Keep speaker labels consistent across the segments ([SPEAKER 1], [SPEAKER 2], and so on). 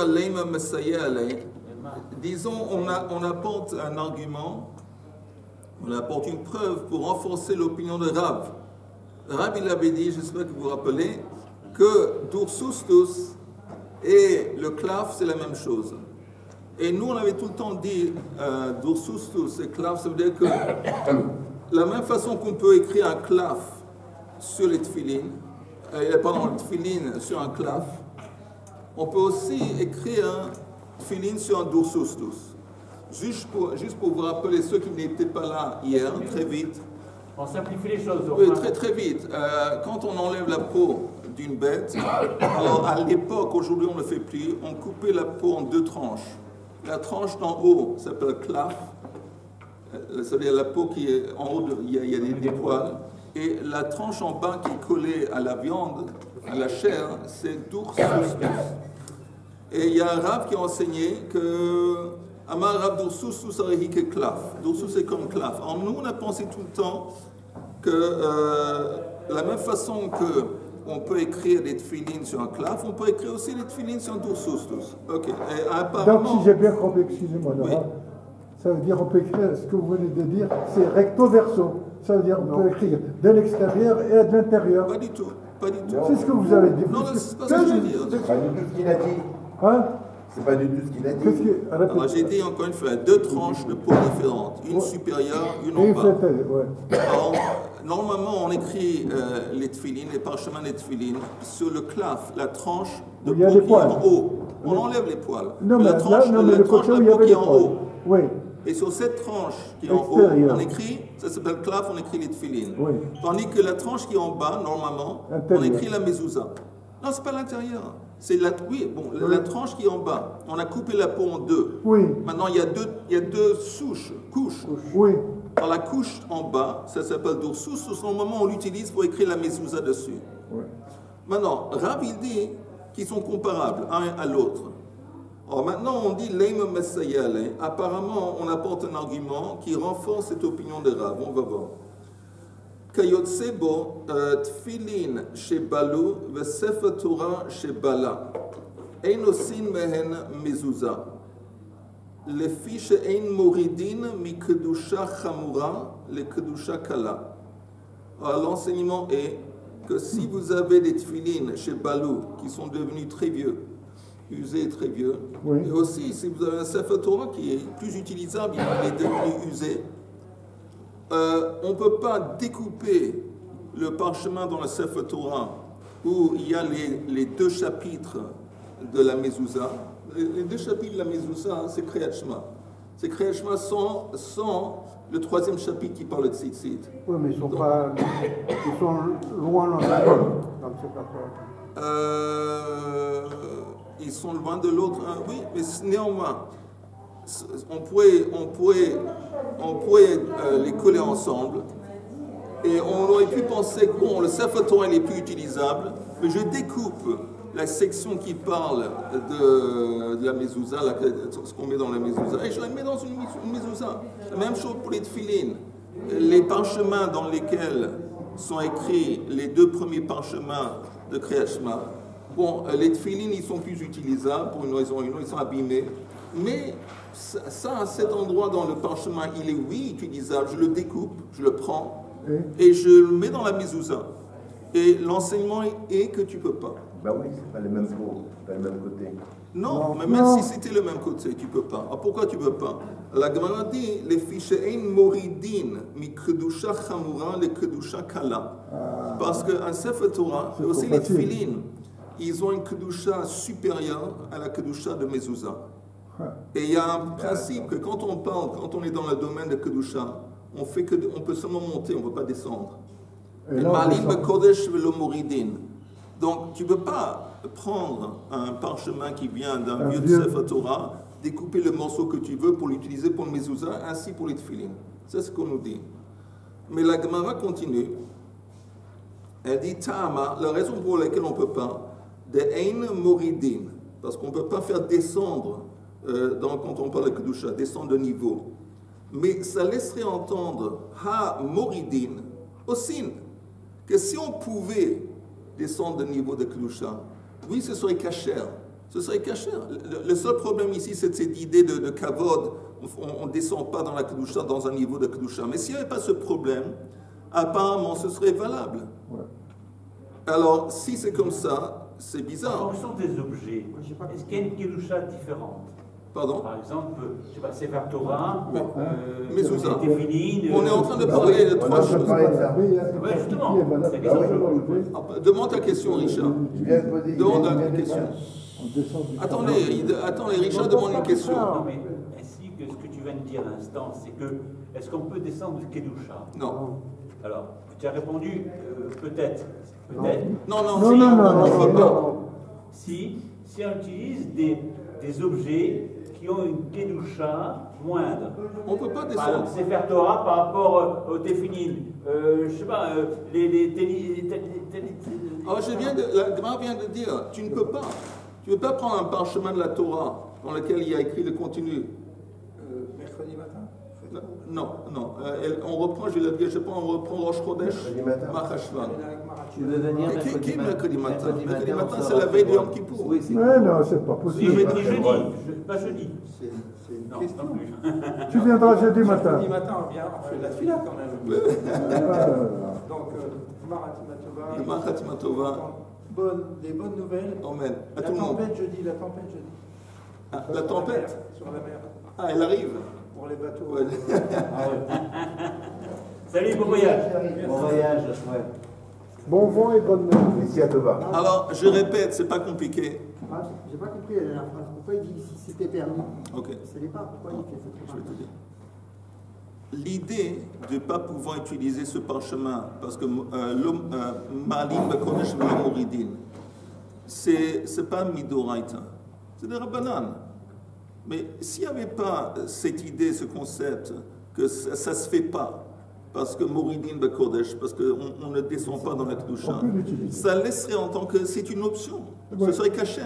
[SPEAKER 1] Leima Messayale, disons, on apporte un argument, on apporte une preuve pour renforcer l'opinion de Rav. Rav, il avait dit, j'espère que vous vous rappelez, que Dursustus et le claf, c'est la même chose. Et nous, on avait tout le temps dit Dursustus et claf, ça veut dire que la même façon qu'on peut écrire un claf sur les tefilines, pardon, le tefilin sur un claf, on peut aussi écrire un tefilin sur un Dursustus. Juste pour vous rappeler, ceux qui n'étaient pas là hier, très vite.
[SPEAKER 2] On simplifie les choses.
[SPEAKER 1] Oui, très vite. Quand on enlève la peau d'une bête, alors à l'époque, aujourd'hui on ne le fait plus, on coupait la peau en deux tranches. La tranche d'en haut s'appelle claf, c'est-à-dire la peau qui est en haut, il y a des poils, et la tranche en bas qui est collée à la viande, à la chair, c'est Dursustus. Et il y a un Rav qui a enseigné que Amar Rav Dursustus arihi que claf. Dursus est comme claf. Alors nous, on a pensé tout le temps que la même façon que on peut écrire des tefilines sur un claf, on peut écrire aussi des tefilines sur un Dursustus. Ok. Et apparemment,
[SPEAKER 3] donc si j'ai bien compris, excusez-moi, Laura, oui. Ça veut dire on peut écrire, ce que vous venez de dire, c'est recto verso. Ça veut dire on peut écrire de l'extérieur et de l'intérieur.
[SPEAKER 1] Pas du tout. Pas du tout.
[SPEAKER 3] C'est ce que vous avez dit.
[SPEAKER 1] Non, c'est pas ce que je veux dire.
[SPEAKER 4] C'est pas du tout ce qu'il a dit.
[SPEAKER 3] Hein?
[SPEAKER 4] C'est pas du tout ce qu'il a dit.
[SPEAKER 1] Alors j'ai dit encore une fois, deux tranches de peau différentes, une supérieure, une en bas. Alors, normalement, on écrit les tefilines, les parchemins des tefilines, sur le claf, la tranche de peau qui est en haut. On enlève les poils.
[SPEAKER 3] Non,
[SPEAKER 1] la tranche de peau qui est en haut.
[SPEAKER 3] Oui.
[SPEAKER 1] Et sur cette tranche qui est en haut, on écrit, ça s'appelle claf, on écrit les tefilines.
[SPEAKER 3] Oui.
[SPEAKER 1] Tandis que la tranche qui est en bas, normalement, on écrit la mezouza. Non, c'est pas l'intérieur. C'est la, oui, bon, la tranche qui est en bas. On a coupé la peau en deux.
[SPEAKER 3] Oui.
[SPEAKER 1] Maintenant, il y a deux couches.
[SPEAKER 3] Oui.
[SPEAKER 1] Alors, la couche en bas, ça s'appelle Dursus. Au moment on l'utilise pour écrire la mezouza dessus.
[SPEAKER 3] Oui.
[SPEAKER 1] Maintenant, Rav, il dit qu'ils sont comparables un à l'autre. Alors maintenant, on dit Leima Messayale. Apparemment, on apporte un argument qui renforce cette opinion de Rav. On va voir. Kayotsebo tfilin shebalu vesefer Torah shebala ein osin mehen mezuzah lefi she'ein moridin mikedusha chamura lekedusha kala. L'enseignement est que si vous avez des tfilin shebalu qui sont devenus très vieux, usés très vieux, oui. Et aussi si vous avez un sefer Torah qui est plus utilisable, il est devenu usé. On ne peut pas découper le parchemin dans le Sefer Torah où il y a les deux chapitres de la mezouza. Les deux chapitres de la mezouza, c'est Kriyat Shema. C'est Kriyat Shema sans le troisième chapitre qui parle de tzitzit.
[SPEAKER 5] Oui, mais ils sont loin l'un de l'autre.
[SPEAKER 1] Ils sont loin de l'autre, oui, mais néanmoins. On pourrait les coller ensemble et on aurait pu penser que bon, le Sefer Torah est plus utilisable, mais je découpe la section qui parle de la mezouza, ce qu'on met dans la mezouza, et je la mets dans une mezouza. La même chose pour les tefilines. Les parchemins dans lesquels sont écrits les deux premiers parchemins de Kriyat Shema, bon, les tefilines, ils sont plus utilisables pour une raison ou une autre, ils sont abîmés, mais ça, à cet endroit dans le parchemin, il est oui utilisable, je le découpe, je le prends et je le mets dans la mezouza. Et l'enseignement est que tu ne peux pas.
[SPEAKER 4] Ben oui, c'est pas les mêmes mots, pas le même côté.
[SPEAKER 1] Non, mais même si c'était le même côté, tu ne peux pas. Alors pourquoi tu ne peux pas? La Gemara dit, les fichein moridin mi kedusha chamura le kedusha kala. Parce qu'un Sefer Torah, et aussi les tefilines, ils ont une kedusha supérieure à la kedusha de mezouza. Et il y a un principe que quand on parle, quand on est dans le domaine de Kedusha, on peut seulement monter, on ne peut pas descendre. Donc tu ne peux pas prendre un parchemin qui vient d'un vieux de Sefer Torah, découper le morceau que tu veux pour l'utiliser pour le mezouza, ainsi pour les tefilin. C'est ce qu'on nous dit. Mais la Gemara continue. Elle dit Ta'ama, la raison pour laquelle on ne peut pas, de Ein Moridin, parce qu'on ne peut pas faire descendre. Quand on parle de Kedusha, descendre de niveau. Mais ça laisserait entendre Ha Moridin Osin, que si on pouvait descendre de niveau de Kedusha, oui, ce serait kasher, Ce serait caché. Le seul problème ici, c'est cette idée de kavod. On ne descend pas dans la kedusha, dans un niveau de kedusha. Mais s'il n'y avait pas ce problème, apparemment, ce serait valable.
[SPEAKER 3] Ouais.
[SPEAKER 1] Alors, si c'est comme ça, c'est
[SPEAKER 2] En
[SPEAKER 1] bizarre.
[SPEAKER 2] fonction des objets, est-ce qu'il y a une kedusha différente?
[SPEAKER 1] Pardon?
[SPEAKER 2] Par exemple, je sais pas, Sefer Torah,
[SPEAKER 1] Mezouza.
[SPEAKER 2] Tefillin,
[SPEAKER 1] On est en train de parler de trois
[SPEAKER 4] on a
[SPEAKER 1] choses.
[SPEAKER 4] parlé de ça.
[SPEAKER 2] Ouais, justement, c'est des objets.
[SPEAKER 1] Demande ta question, Richard.
[SPEAKER 4] Tu viens de poser
[SPEAKER 1] Demande
[SPEAKER 4] une
[SPEAKER 1] la question.
[SPEAKER 3] On descend du
[SPEAKER 1] Attendez, Richard demande une question.
[SPEAKER 2] Non, mais ainsi que ce que tu viens de dire à l'instant, c'est que, est-ce qu'on peut descendre du kedusha?
[SPEAKER 1] Non.
[SPEAKER 2] Alors, tu as répondu, peut-être. Peut-être.
[SPEAKER 1] Non,
[SPEAKER 3] Non,
[SPEAKER 1] si,
[SPEAKER 3] non,
[SPEAKER 1] on
[SPEAKER 3] non,
[SPEAKER 1] ne peut
[SPEAKER 3] non,
[SPEAKER 1] pas.
[SPEAKER 3] non.
[SPEAKER 2] Si on utilise des objets qui ont une kedusha moindre.
[SPEAKER 1] On ne peut pas
[SPEAKER 2] Par
[SPEAKER 1] descendre.
[SPEAKER 2] exemple, Sefer Torah par rapport au Tefillin. Je sais pas,
[SPEAKER 1] Alors, la Gemara vient de dire, tu ne peux pas. Tu ne peux pas prendre un parchemin de la Torah dans lequel il y a écrit le contenu.
[SPEAKER 5] Mercredi matin.
[SPEAKER 1] Non. On reprend, je vais le dire, je sais pas, on reprend Rosh Chodesh,
[SPEAKER 4] Mercredi matin.
[SPEAKER 1] Machashvan.
[SPEAKER 6] Tu veux venir
[SPEAKER 1] Qui est mercredi matin? Mercredi
[SPEAKER 6] on
[SPEAKER 1] matin,
[SPEAKER 6] sera
[SPEAKER 1] c'est la veille de
[SPEAKER 6] chez
[SPEAKER 1] Yom
[SPEAKER 6] moi.
[SPEAKER 1] Kippour.
[SPEAKER 6] Oui, c'est
[SPEAKER 3] Mais non, c'est pas
[SPEAKER 2] Si,
[SPEAKER 3] possible.
[SPEAKER 2] je dis jeudi, pas jeudi.
[SPEAKER 5] C'est une
[SPEAKER 2] Non,
[SPEAKER 5] question.
[SPEAKER 2] non plus.
[SPEAKER 3] Tu viendras jeudi matin.
[SPEAKER 5] Mercredi matin, on fait de la fila quand même. Donc, Maratima Tova.
[SPEAKER 1] Machatima Tova.
[SPEAKER 5] Des bonnes nouvelles.
[SPEAKER 1] Amen. À
[SPEAKER 5] La
[SPEAKER 1] tout le monde.
[SPEAKER 5] tempête jeudi.
[SPEAKER 1] Ah,
[SPEAKER 5] Sur
[SPEAKER 1] la
[SPEAKER 5] la
[SPEAKER 1] tempête.
[SPEAKER 5] mer, sur la mer.
[SPEAKER 1] Ah, elle arrive.
[SPEAKER 5] Pour les bateaux.
[SPEAKER 1] Ouais.
[SPEAKER 2] Salut, bon voyage.
[SPEAKER 6] Bon voyage, ouais.
[SPEAKER 3] Bon vent et bonne nuit.
[SPEAKER 4] Ici à Tova.
[SPEAKER 1] Alors, je répète, c'est pas compliqué.
[SPEAKER 7] Ah, j'ai pas compris la dernière phrase. Pourquoi il dit si c'était permis?
[SPEAKER 1] Ok,
[SPEAKER 7] Ce n'est pas. Pourquoi il fait cette
[SPEAKER 1] je vais
[SPEAKER 7] remarque?
[SPEAKER 1] te dire. L'idée de ne pas pouvoir utiliser ce parchemin, parce que Malim Bekodesh Moridin, c'est pas Midoraita, c'est des Rabbanan. Mais s'il n'y avait pas cette idée, ce concept, que ça ne se fait pas, parce que Moridin Bekodesh, parce qu'on ne descend pas dans la Kedusha,
[SPEAKER 3] On peut l'utiliser.
[SPEAKER 1] ça laisserait en tant que c'est une option.
[SPEAKER 3] Ouais.
[SPEAKER 1] Ce serait caché.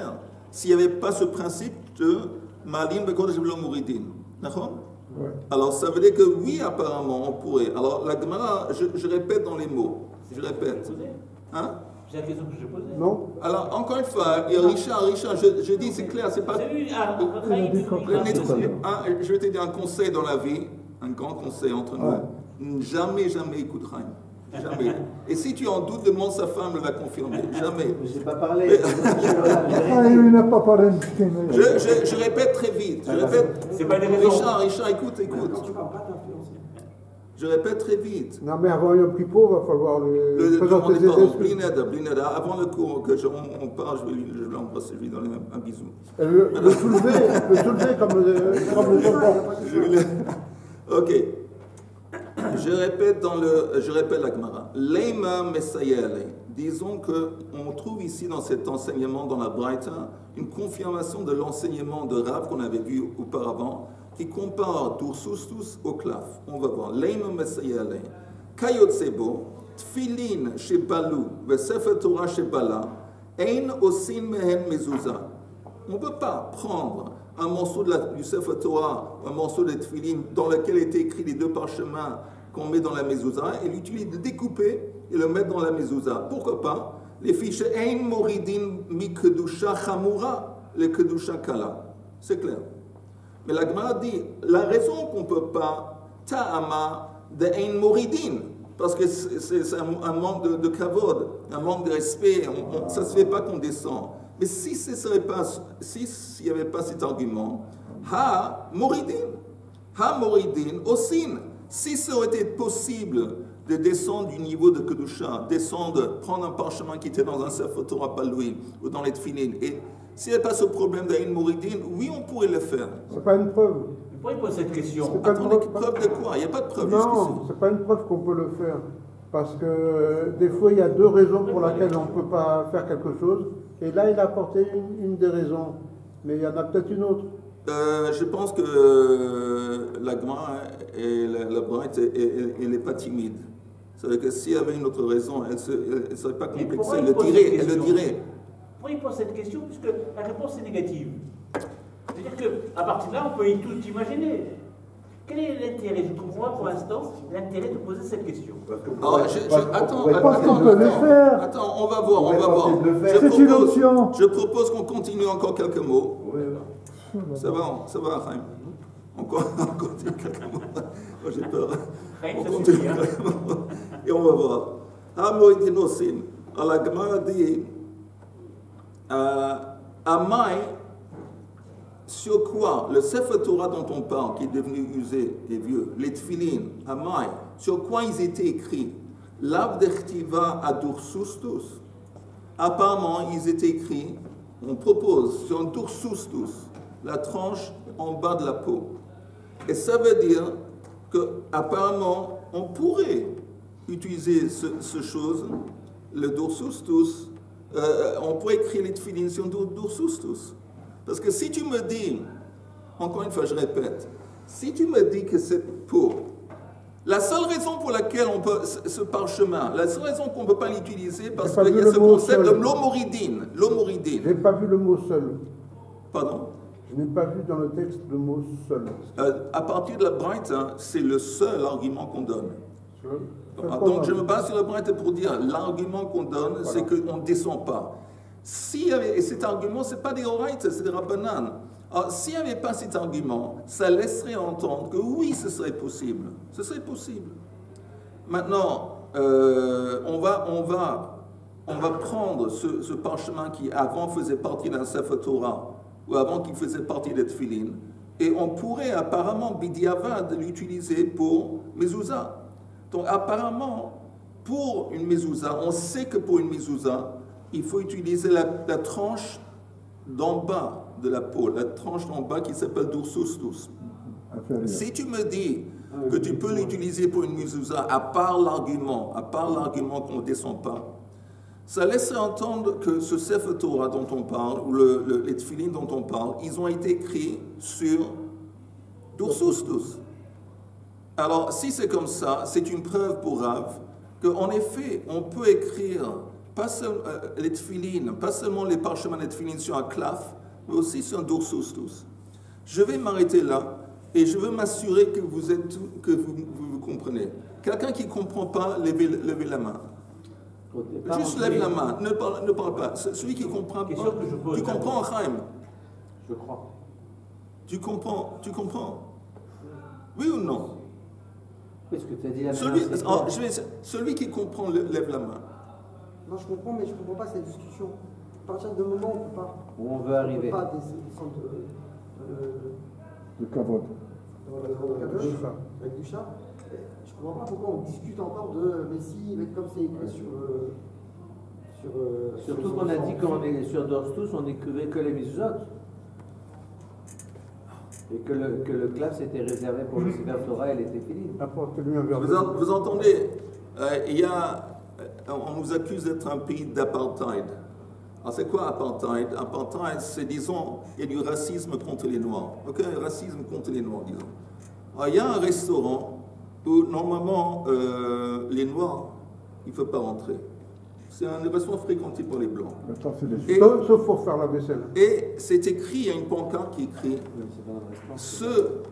[SPEAKER 1] S'il n'y avait pas ce principe de Malim Bekodesh Moridin. D'accord?
[SPEAKER 3] Ouais.
[SPEAKER 1] Alors, ça veut dire que oui, apparemment, on pourrait. Alors, la Gemara, je répète dans les mots. Je répète. Hein?
[SPEAKER 2] C'est la question que je posais.
[SPEAKER 3] Non?
[SPEAKER 1] Alors, encore une fois, et Richard, je dis, c'est clair, c'est pas.
[SPEAKER 2] Vous avez vu, votre
[SPEAKER 3] Il a
[SPEAKER 2] avis,
[SPEAKER 3] dit qu'on
[SPEAKER 1] Le
[SPEAKER 3] Ah,
[SPEAKER 1] net-
[SPEAKER 3] tout à l'heure.
[SPEAKER 1] je vais te dire un conseil dans la vie, un grand conseil entre nous. Jamais écoute Chaim. Jamais. Et si tu en doutes, demande sa femme, elle va confirmer. Jamais.
[SPEAKER 6] J'ai pas parlé.
[SPEAKER 3] Ah, il n'a pas parlé de
[SPEAKER 1] Je répète très vite. Je répète.
[SPEAKER 2] C'est pas des raisons.
[SPEAKER 1] Richard, écoute.
[SPEAKER 7] Quand tu parles pas d'influencer.
[SPEAKER 1] Je répète très vite.
[SPEAKER 3] Non, mais avant Yom Kippour, il va falloir lui présenter
[SPEAKER 1] Le
[SPEAKER 3] des
[SPEAKER 1] pardon,
[SPEAKER 3] excuses.
[SPEAKER 1] Blineda, avant le cours que on parle, je vais l'embrasser, je vais lui donner un bisou.
[SPEAKER 3] Et le soulever comme le enfant.
[SPEAKER 1] Ok. Je répète la Gemara. Leima Messayele. Disons qu'on trouve ici dans cet enseignement, dans la Braïta, une confirmation de l'enseignement de Rav qu'on avait vu auparavant, qui compare Dursustus au Klaf. On va voir. Leima Messayele. Kayotsebo. Tfilin chez Balou. Sefer Torah chez Bala. Ein osin mehen mezuzah. On ne peut pas prendre un morceau du Sefer Torah, un morceau de Tfilin dans lequel étaient écrits les deux parchemins qu'on met dans la mezouza et l'utiliser, le découper et le mettre dans la mezouza. Pourquoi pas? Les fiches Ein Moridin mi Kedusha Chamura, le Kedusha Kala. C'est clair. Mais la Gemara dit, la raison qu'on ne peut pas, Ta'ama de Ein Moridin, parce que c'est un manque de kavod, un manque de respect, ça ne se fait pas qu'on descend. Mais si s'il n'y avait pas cet argument, Ha Moridin, Osin, si ça aurait été possible de descendre du niveau de Kedusha, prendre un parchemin qui était dans un Sefer Torah Palouim ou dans les Tfilin, et s'il n'y avait pas ce problème d'Aïn Moridin, oui, on pourrait le faire.
[SPEAKER 3] C'est pas une preuve.
[SPEAKER 2] Pourquoi il pose cette question?
[SPEAKER 3] C'est pas une
[SPEAKER 1] Attendez,
[SPEAKER 3] preuve.
[SPEAKER 1] preuve de quoi? Il n'y a pas de preuve
[SPEAKER 3] Non,
[SPEAKER 1] jusqu'ici.
[SPEAKER 3] c'est pas une preuve qu'on peut le faire. Parce que des fois, il y a deux raisons pour lesquelles on ne peut pas faire quelque chose. Et là, il a apporté une des raisons. Mais il y en a peut-être une autre.
[SPEAKER 1] Je pense que la Gemara et la Braïta, elle n'est pas timide. C'est-à-dire que s'il y avait une autre raison, elle ne serait pas
[SPEAKER 2] Mais
[SPEAKER 1] complexée.
[SPEAKER 2] pourquoi
[SPEAKER 1] Elle
[SPEAKER 2] il
[SPEAKER 1] le
[SPEAKER 2] pose
[SPEAKER 1] dirait.
[SPEAKER 2] cette
[SPEAKER 1] Elle le
[SPEAKER 2] question
[SPEAKER 1] dirait.
[SPEAKER 2] Pourquoi il pose cette question? Puisque la réponse est négative. C'est-à-dire qu'à partir de là, on peut y tout imaginer. Quel est l'intérêt? Je comprends pour l'instant l'intérêt de poser cette question.
[SPEAKER 1] Alors, attends, on va voir, on va voir.
[SPEAKER 3] C'est une option.
[SPEAKER 1] Je propose qu'on continue encore quelques mots. Ça va, Chaim. On continue quelques mots. Oh, j'ai peur. On continue quelques mots. Et on va voir. Hamoïdinosin. Alors, la Gemara dit, Amai, sur quoi le Sefer Torah dont on parle, qui est devenu usé et vieux, les Tfilin, Amai, sur quoi ils étaient écrits? L'Avdechtiva Adursustus. Apparemment, ils étaient écrits, on propose, sur un Dursustus, la tranche en bas de la peau. Et ça veut dire qu'apparemment, on pourrait utiliser ce chose, le Dursustus, on pourrait écrire les Tfilin sur Dursustus. Parce que si tu me dis, encore une fois je répète, si tu me dis que c'est pour, la seule raison pour laquelle on peut, ce parchemin, la seule raison qu'on ne peut pas l'utiliser, parce qu'il y a ce concept de l'homoridine.
[SPEAKER 3] Je n'ai pas vu le mot seul.
[SPEAKER 1] Pardon?
[SPEAKER 3] Je n'ai pas vu dans le texte le mot seul.
[SPEAKER 1] À partir de la Braïta, hein, c'est le seul argument qu'on donne. Donc je me base sur la Braïta pour dire, l'argument qu'on donne, voilà, c'est qu'on ne descend pas. Et cet argument, ce n'est pas des oraïtes, c'est des rabbanan. Alors, s'il n'y avait pas cet argument, ça laisserait entendre que oui, ce serait possible. Ce serait possible. Maintenant, on va prendre ce parchemin qui avant faisait partie d'un Sefer Torah, ou avant qu'il faisait partie des Tfilin, et on pourrait apparemment, bidiavad, l'utiliser pour mezouza. Donc apparemment, pour une mezouza, on sait que pour une mezouza, il faut utiliser la tranche d'en bas de la peau, la tranche d'en bas qui s'appelle dursustus. Si tu me dis que tu peux l'utiliser pour une mezouza, à part l'argument qu'on ne descend pas, ça laisserait entendre que ce Sefer Torah dont on parle, ou les Tfilin dont on parle, ils ont été écrits sur dursustus. Alors, si c'est comme ça, c'est une preuve pour Rav qu'en effet, on peut écrire les tfilin, pas seulement les parchemins des tfilin sur un claf, mais aussi sur un dursustus. Je vais m'arrêter là et je veux m'assurer que vous comprenez. Quelqu'un qui ne comprend pas, levez la main. Juste lève la main, ne parle pas. Celui qui comprend pas, tu comprends, Chaim?
[SPEAKER 6] Je crois.
[SPEAKER 1] Tu comprends? Oui ou non?
[SPEAKER 6] Parce que tu as dit la main.
[SPEAKER 1] Celui qui comprend, lève la main.
[SPEAKER 7] Non, je comprends, mais je ne comprends pas cette discussion. À partir du moment où on ne peut pas.
[SPEAKER 6] Où on veut arriver.
[SPEAKER 7] On ne peut pas descendre
[SPEAKER 3] de cavote.
[SPEAKER 7] Avec du chat. Je ne comprends pas pourquoi on discute encore de Messie, comme c'est écrit
[SPEAKER 6] surtout qu'on a dit qu'on est sur Dorstus, on n'écrivait que les mezuzot. Et que le classe était réservé pour le Sefer Torah et les Tefilin.
[SPEAKER 1] Vous entendez, on nous accuse d'être un pays d'apartheid. Alors c'est quoi apartheid? Apartheid, c'est, disons, il y a du racisme contre les Noirs. Ok, racisme contre les Noirs, disons. Alors, il y a un restaurant où normalement les Noirs, il ne faut pas rentrer. C'est un restaurant fréquenté par les Blancs.
[SPEAKER 3] Sauf pour faire la vaisselle.
[SPEAKER 1] Et c'est écrit, il y a une pancarte qui écrit ceux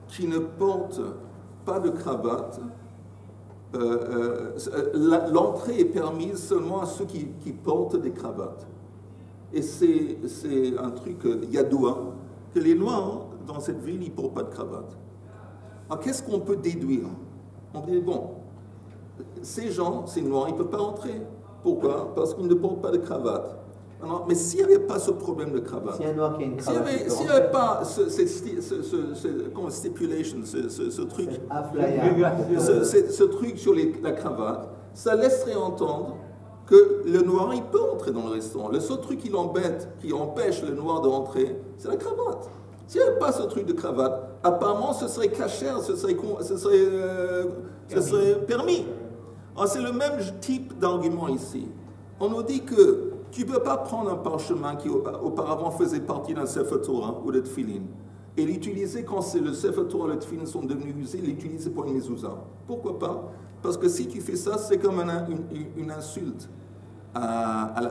[SPEAKER 1] qui ne portent pas de cravate, l'entrée est permise seulement à ceux qui portent des cravates. Et c'est un truc yadoua, que les Noirs dans cette ville, ils ne portent pas de cravate. Alors qu'est-ce qu'on peut déduire? On dit, bon, ces gens, ces Noirs, ils ne peuvent pas entrer. Pourquoi? Parce qu'ils ne portent pas de cravate. Alors, mais s'il n'y avait pas ce problème de cravate,
[SPEAKER 6] s'il y a un Noir qui a une cravate,
[SPEAKER 1] s'il n'y avait pas ce stipulation, ce truc, ce truc sur la cravate, ça laisserait entendre que le Noir, il peut entrer dans le restaurant. Le seul truc qui l'embête, qui empêche le Noir de rentrer, c'est la cravate. S'il n'y avait pas ce truc de cravate, apparemment ce serait cachère, ce serait permis. C'est le même type d'argument ici. On nous dit que tu ne peux pas prendre un parchemin qui auparavant faisait partie d'un Sefer Torah ou de Tfilin et l'utiliser quand le Sefer Torah et le Tfilin sont devenus usés, l'utiliser pour une mezouza. Pourquoi pas? Parce que si tu fais ça, c'est comme une insulte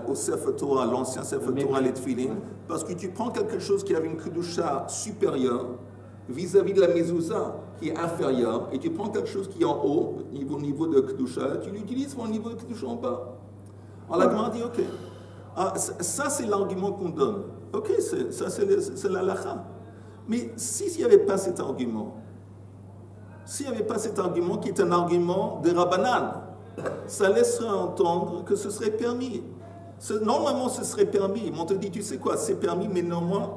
[SPEAKER 1] au Sefer Torah, l'ancien Sefer Torah et le Tfilin, parce que tu prends quelque chose qui avait une kedusha supérieure, vis-à-vis de la mezouza qui est inférieure, et tu prends quelque chose qui est en haut, au niveau de Kedusha, tu l'utilises pour le niveau de Kedusha en bas. Alors la Gemara dit, ok, ça c'est l'argument qu'on donne. Ok, ça c'est la lacha. Mais s'il n'y avait pas cet argument, qui est un argument de Rabbanan, ça laisserait entendre que ce serait permis. Normalement, ce serait permis. On te dit, tu sais quoi, c'est permis, mais néanmoins,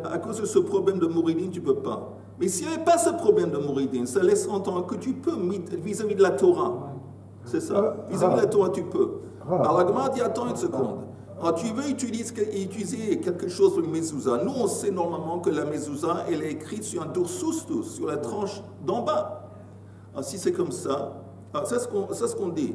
[SPEAKER 1] à cause de ce problème de Mouridine, tu ne peux pas. Mais s'il n'y avait pas ce problème de Mouridine, ça laisserait entendre que tu peux, vis-à-vis de la Torah. C'est ça. Vis-à-vis de la Torah, tu peux. Alors la Gemara dit, attends une seconde. Alors tu veux utiliser quelque chose pour le mezouza. Nous, on sait normalement que la mezouza, elle est écrite sur un doursoustus, sur la tranche d'en bas. Alors si c'est comme ça, c'est ce qu'on dit.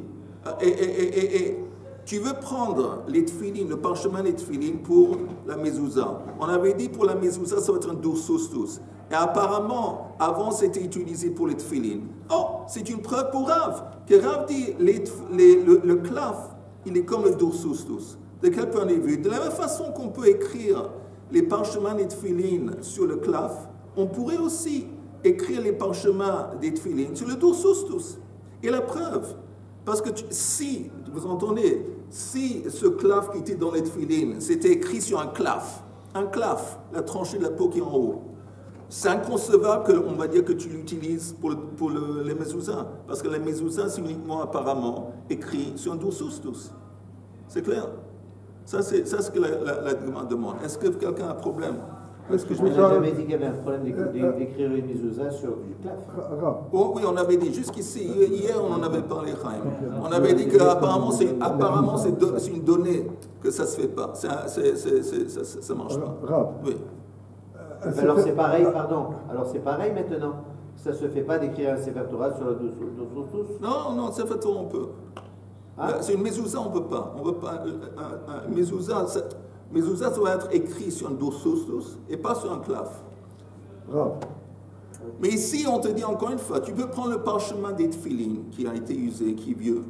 [SPEAKER 1] Et tu veux prendre les tefilines, le parchemin des tefilines pour la mezouza. On avait dit pour la mezouza, ça va être un doursoustus. Et apparemment, avant, c'était utilisé pour les tefilines. Oh, c'est une preuve pour Rav. Que Rav dit, le claf, il est comme le doursoustus. De quel point de vue? De la même façon qu'on peut écrire les parchemins des tefilines sur le claf, on pourrait aussi écrire les parchemins des tefilines sur le doursoustus. Et la preuve, parce que si, vous entendez, si ce claf qui était dans les tefilines, c'était écrit sur un claf, la tranchée de la peau qui est en haut, c'est inconcevable qu'on va dire que tu l'utilises pour les mezouza, parce que les mezouza, c'est uniquement apparemment écrit sur un doursoustus. C'est clair? Ça, c'est ce que la demande. Est-ce que quelqu'un a un problème?
[SPEAKER 6] Parce que je n'ai jamais dit qu'il y avait un problème d'écrire une mezouza sur du claf.
[SPEAKER 1] Oh, oui, on avait dit, jusqu'ici, hier on en avait parlé, Chaim. On avait dit qu'apparemment c'est une donnée que ça ne se fait pas. Ça ne marche pas. Oui.
[SPEAKER 6] Alors c'est pareil, pardon. Alors c'est pareil maintenant. Ça ne se fait pas d'écrire un Sefer Torah sur le doursoustus?
[SPEAKER 1] Non, Sefer Torah on peut. C'est une mezouza, on ne peut pas. Mezouza doit être écrit sur un doursoustus et pas sur un claf. Mais ici, on te dit encore une fois, tu peux prendre le parchemin des tefilines qui a été usé, qui est vieux,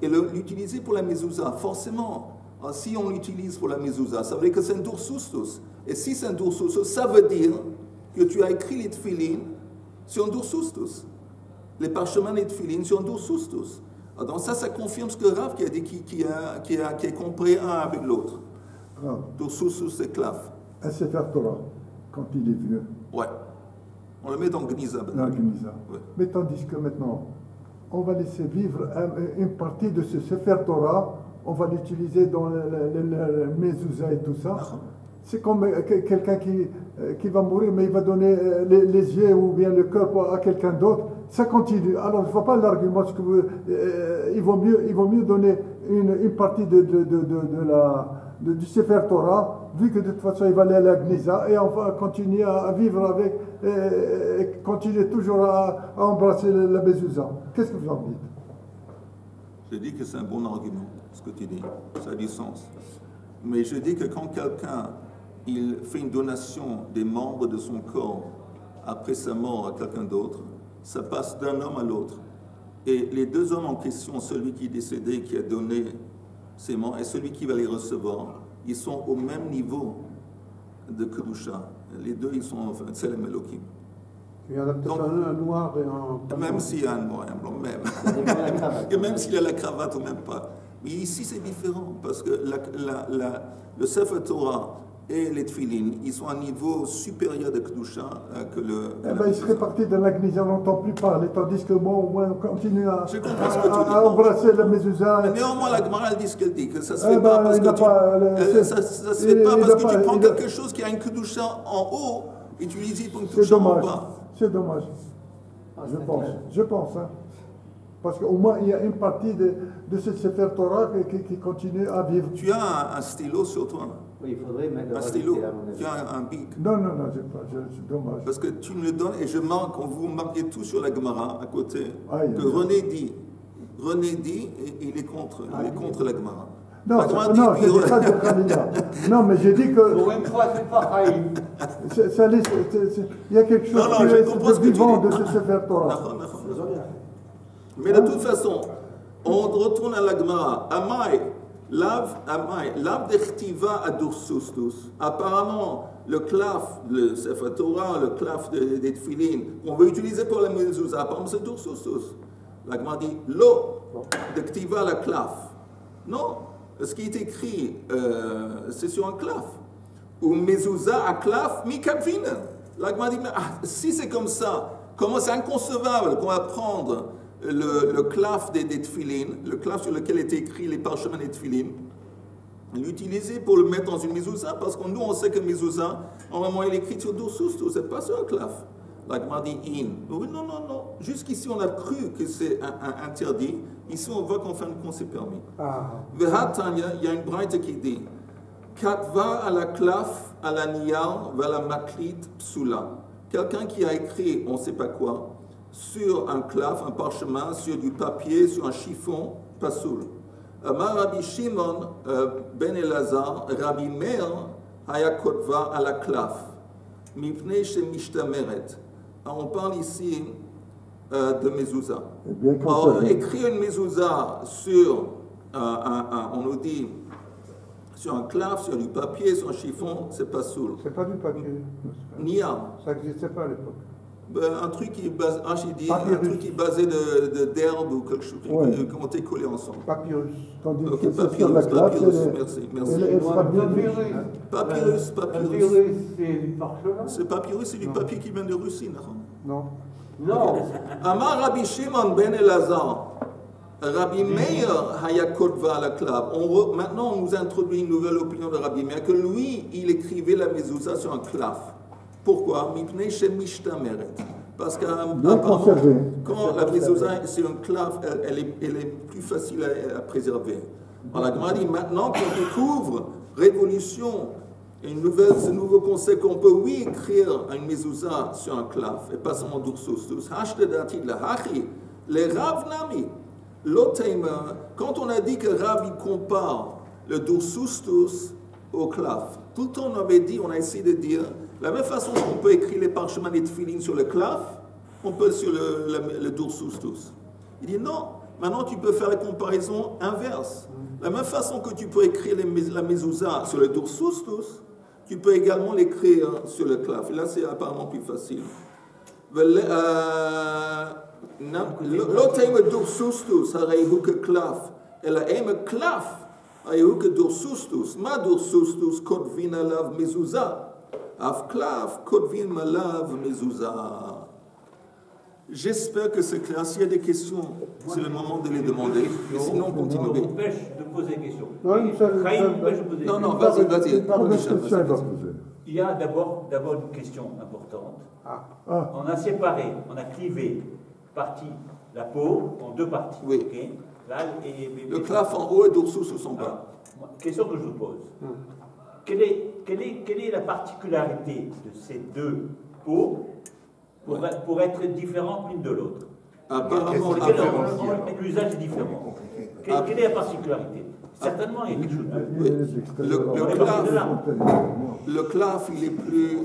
[SPEAKER 1] et l'utiliser pour la mezouza. Forcément, si on l'utilise pour la mezouza, ça veut dire que c'est un doursoustus. Et si c'est un doursoustus, ça veut dire que tu as écrit les tefilines sur un doursoustus. Les parchemins des tefilines sur un doursoustus. Donc ça confirme ce que Rav qui a dit qui est compris un avec l'autre. Doursoustus et claf.
[SPEAKER 8] Un Sefer Torah, quand il est vieux.
[SPEAKER 1] Ouais. On le met dans Gniza.
[SPEAKER 8] Dans Gniza.
[SPEAKER 1] Ouais.
[SPEAKER 8] Mais tandis que maintenant, on va laisser vivre une partie de ce Sefer Torah, on va l'utiliser dans le mezouza et tout ça. C'est comme quelqu'un qui va mourir, mais il va donner les yeux ou bien le cœur à quelqu'un d'autre. Ça continue. Alors, je ne vois pas l'argument. Il vaut mieux donner une partie du Sefer Torah, vu que de toute façon, il va aller à la Gniza, et on va continuer à vivre avec, et continuer toujours à embrasser la mezouza. Qu'est-ce que vous en dites?
[SPEAKER 1] Je dis que c'est un bon argument, ce que tu dis. Ça a du sens. Mais je dis que quand quelqu'un il fait une donation des membres de son corps après sa mort à quelqu'un d'autre, ça passe d'un homme à l'autre. Et les deux hommes en question, celui qui est décédé, qui a donné ses membres, et celui qui va les recevoir, ils sont au même niveau de Kedusha. Les deux, ils sont en Tselem Elohim.
[SPEAKER 3] Il y en a peut-être un noir et un...
[SPEAKER 1] Même s'il y a un noir et un blanc, même. Même s'il a la cravate ou même pas. Mais ici, c'est différent, parce que le Sefer Torah et les tefilines, ils sont à un niveau supérieur de Kedusha que le...
[SPEAKER 8] il serait parti de la Gniza, on n'entend plus parler, tandis que moi, au moins, on continue à embrasser la mezouza.
[SPEAKER 1] Mais néanmoins, la Gemara, elle dit ce qu'elle dit, que ça ne se fait pas parce que tu prends quelque chose qui a une Kedusha en haut et tu l'utilises pour une Kedusha en bas.
[SPEAKER 8] C'est dommage. Je pense. Hein. Parce qu'au moins, il y a une partie de ce Sefer Torah qui continue à vivre.
[SPEAKER 1] Tu as un stylo sur toi?
[SPEAKER 6] Oui, il faudrait mettre
[SPEAKER 1] un stylo. Tu as un bic?
[SPEAKER 8] Non, j'ai pas. C'est dommage.
[SPEAKER 1] Parce que tu me le donnes et je marque, vous marquez tout sur la Gemara à côté, que René dit, et il est contre la Gemara.
[SPEAKER 8] Non, j'ai dit ça de Khalila. Non, mais j'ai dit que...
[SPEAKER 2] Pour une fois, c'est pas Khalil.
[SPEAKER 8] Il y a quelque chose qui est vivant de ce Sefer Torah.
[SPEAKER 1] Mais de toute façon, on retourne à la Gemara. Amai, lav dechtiva adursustus. Apparemment, le claf, le Sefer Torah, le claf des Tfilin, on veut utiliser pour la mezouza, par exemple, c'est Dursustus. La Gemara dit, l'eau de Ktiva la claf. Non, ce qui est écrit, c'est sur un claf. Ou mezouza à claf, mi kapvina. La Gemara dit, si c'est comme ça, comment c'est inconcevable qu'on va prendre le claf des Tfilin, le claf sur lequel étaient écrits les parchemins des Tfilin, l'utiliser pour le mettre dans une mezouza, parce que nous on sait que mezouza, normalement il est écrit sur Dursustus, c'est pas sur un claf. La Gemara dit in. Oui, non. Jusqu'ici on a cru que c'est interdit. Ici on voit qu'en fin de compte c'est permis. Vehatanya, il y a une braïta qui dit Katva à la claf, à la niyar, va la maklit psula. Quelqu'un qui a écrit on ne sait pas quoi sur un claf, un parchemin, sur du papier, sur un chiffon, pasoul. Amar Rabbi Shimon ben Elazar, Rabbi Meir, hayakotva à la claf. Mipnei shemishtameret. On parle ici de mezouza. Alors, écrire une mezouza sur on nous dit sur un claf, sur du papier, sur un chiffon, c'est pas soul.
[SPEAKER 3] C'est pas du papier.
[SPEAKER 1] Nia.
[SPEAKER 3] Ça n'existait pas à l'époque.
[SPEAKER 1] Un truc qui est basé, un truc qui est basé d'herbe ou quelque chose, qui ont été collés ensemble.
[SPEAKER 3] Papyrus.
[SPEAKER 1] Ok, papyrus, merci. Papyrus,
[SPEAKER 2] c'est du parchemin.
[SPEAKER 1] Ce papyrus, c'est du papier qui vient de Russie, non?
[SPEAKER 2] Non.
[SPEAKER 1] Amar Rabbi Shimon ben Elazar, Rabbi Meir hayakotva la clave. Maintenant, on nous introduit une nouvelle opinion de Rabbi Meir, que lui, il écrivait la mezouza sur un claf. Pourquoi? Parce qu'apparemment, quand la mezouza c'est un claf, elle est plus facile à préserver. Alors la Gemara dit maintenant qu'on découvre révolution, ce nouveau concept qu'on peut écrire une mezouza sur un claf et pas seulement Dursustus. Les Rav Nami, quand on a dit que Rav il compare le Dursustus au claf, tout le temps on a essayé de dire la même façon qu'on peut écrire les parchemins des tefilin sur le claf, on peut sur le Dursustus. Il dit non, maintenant tu peux faire la comparaison inverse. La même façon que tu peux écrire la mezouza sur le Dursustus, tu peux également l'écrire sur le claf. Et là c'est apparemment plus facile. L'autre Dursustus, c'est claf. Et la claf, c'est Dursustus. Ma Dursustus, kotvin alav mezouza. Afklaf, kotvin malav, mezouza. J'espère que c'est clair. S'il y a des questions, c'est le moment de les demander. Et sinon, on continuera.
[SPEAKER 2] On pêche de poser des questions.
[SPEAKER 1] Non, vas-y.
[SPEAKER 2] Il y a d'abord une question importante. On a séparé, on a clivé la peau en deux parties.
[SPEAKER 1] Oui.
[SPEAKER 2] Okay. Là,
[SPEAKER 1] le claf en haut et Dursustus en bas.
[SPEAKER 2] Question que je vous pose. Quelle est la particularité de ces deux peaux pour être différentes l'une de l'autre?
[SPEAKER 1] Apparemment,
[SPEAKER 2] l'usage est différent. Quelle est la particularité? Certainement, il y a quelque chose
[SPEAKER 1] le claf, il est plus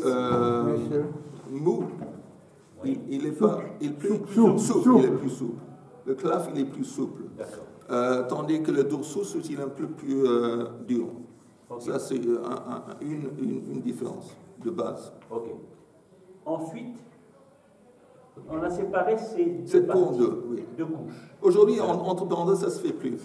[SPEAKER 1] mou. Il est plus souple. Le claf, il est plus souple. Tandis que le Dursustus, il est un peu plus dur. Okay. Ça, c'est une différence de base.
[SPEAKER 2] Ok. Ensuite, on a séparé ces
[SPEAKER 1] deux
[SPEAKER 2] parties,
[SPEAKER 1] deux
[SPEAKER 2] couches.
[SPEAKER 1] Aujourd'hui, entre parenthèses, ça se fait plus.